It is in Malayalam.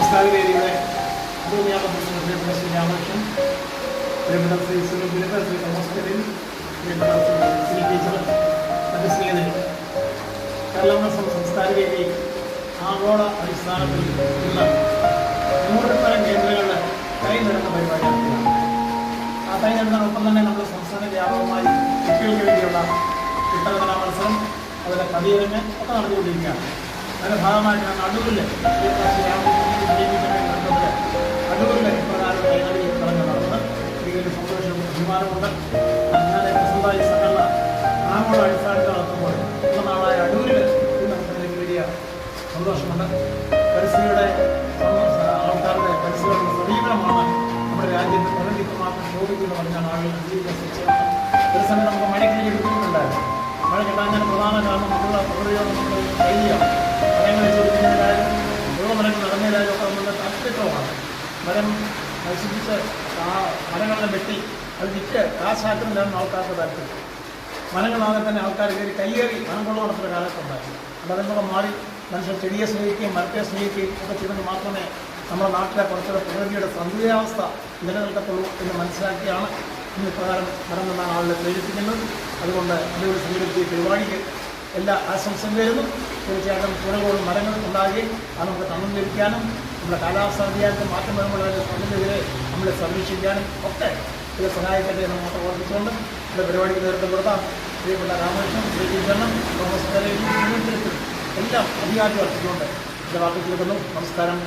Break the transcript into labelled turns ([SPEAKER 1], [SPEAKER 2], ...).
[SPEAKER 1] സംസ്കാരവേദിയുടെ പ്രിയപ്പെട്ട ശ്രീ രാമകൃഷ്ണൻ, പ്രിയപ്പെട്ട ശ്രീ സുനിൽ, ശ്രീ തോമസ് കരീം, പ്രിയപ്പെട്ട ശ്രീ ടീച്ചർ, മറ്റ് സ്നേഹിതരെ, കേരള സംസ്കാരവേദി ആഗോള അടിസ്ഥാനത്തിൽ ഇന്ന് 100 കേന്ദ്രങ്ങളിൽ തൈ നടുന്ന പരിപാടി നടത്തുകയാണ്. ആ തൈ നടുന്നതിനൊപ്പം തന്നെ നമ്മൾ സംസ്ഥാന വ്യാപകമായി കുട്ടികൾക്ക് വേണ്ടിയുള്ള ചിത്രകലാ മത്സരം, അതുപോലെ കവിയരങ്ങ് ഒക്കെ നടത്തിക്കൊണ്ടിരിക്കുകയാണ്. അതിൻ്റെ ഭാഗമായിട്ടാണ് അടൂരിൽ അടൂരിൽ പ്രധാന കൈകാരി ചടങ്ങ് നടന്നത്. എനിക്കൊരു സന്തോഷവും അഭിമാനമുണ്ട്. ഞാൻ സ്വന്തമായി സംഘടന ആഗോള അടിസ്ഥാനത്തിൽ നടത്തുമ്പോൾ ഇന്ന നാളായ അടൂരിൽ നടത്തുന്നതിന് വലിയ സന്തോഷമുണ്ട്. പരിസ്ഥിതിയുടെ ആൾക്കാരുടെ പരിസ്ഥിതിയുടെ സമീപനമാണ് നമ്മുടെ രാജ്യത്ത് പ്രകൃതിക്ക് മാത്രം ശോഭിക്കുന്നു പറഞ്ഞാണ് ആളുകൾ ജീവിക്കാൻ ശ്രമിച്ചത്. ഒരു സമയം നമുക്ക് മഴയ്ക്ക് ബുദ്ധിമുട്ടുണ്ടായിരുന്നു. മഴ കിട്ടാൻ പ്രധാന കാരണം നമ്മുടെ പ്രകൃതിയോട് നമ്മുടെ ശൈലിയാണ്. മരങ്ങളെ ചോദിക്കുന്നതിനായാലും മരങ്ങൾ നടന്നതിനായാലും ഒക്കെ നമ്മളുടെ താല്പര്യമാണ്. മരം നശിപ്പിച്ച് ആ മരങ്ങളെ വെട്ടി അത് വിറ്റ് കാശാക്കുന്നതിലാണ് ആൾക്കാർക്ക് താല്പര്യം. മരങ്ങളാകെ തന്നെ ആൾക്കാർ കയ്യേറി മരം കൊള്ള നടത്തുന്ന കാലത്തുണ്ടായി. അത് അതിനോട് മാറി മനുഷ്യർ ചെടിയെ സ്നേഹിക്കുകയും മരത്തെ സ്നേഹിക്കുകയും ഒക്കെ ചെയ്തെങ്കിൽ മാത്രമേ നമ്മുടെ നാട്ടിലെ കുറച്ചുകൂടെ പ്രകൃതിയുടെ സന്തുലിതാവസ്ഥ നിലനിൽക്കത്തുള്ളൂ എന്ന് മനസ്സിലാക്കിയാണ് ഇന്ന് പ്രകാരം മരം നടാൻ ആളുകളെ പ്രേരിപ്പിക്കുന്നത്. അതുകൊണ്ട് അതുകൊണ്ട് സംഘടിപ്പിച്ച പരിപാടിക്ക് എല്ലാ ആശംസയും വരുന്നു. തീർച്ചയായിട്ടും കൂടുതൽ മരങ്ങൾ ഉണ്ടാകുകയും അത് നമുക്ക് തണം ലഭിക്കാനും നമ്മുടെ കാലാവസ്ഥാ വ്യതിയാനത്തിൽ മാറ്റം വരുമ്പോൾ അതിൻ്റെ അതിനെതിരെ നമ്മളെ സംരക്ഷിക്കാനും ഒക്കെ ഇത് സഹായിക്കട്ടെ എന്ന് മാത്രം ഓർമ്മിച്ചുകൊണ്ട് ഇവിടെ പരിപാടിക്ക് നേതൃത്വം കൊടുത്താൽ പ്രിയപ്പെട്ട രാമകൃഷ്ണൻ, ശ്രീ ടീച്ചറിനും തോമസ് കരീം എല്ലാം അധികാരം അർപ്പിച്ചുകൊണ്ട് എൻ്റെ വാക്കിൽ കൊടുക്കുന്നു. നമസ്കാരം.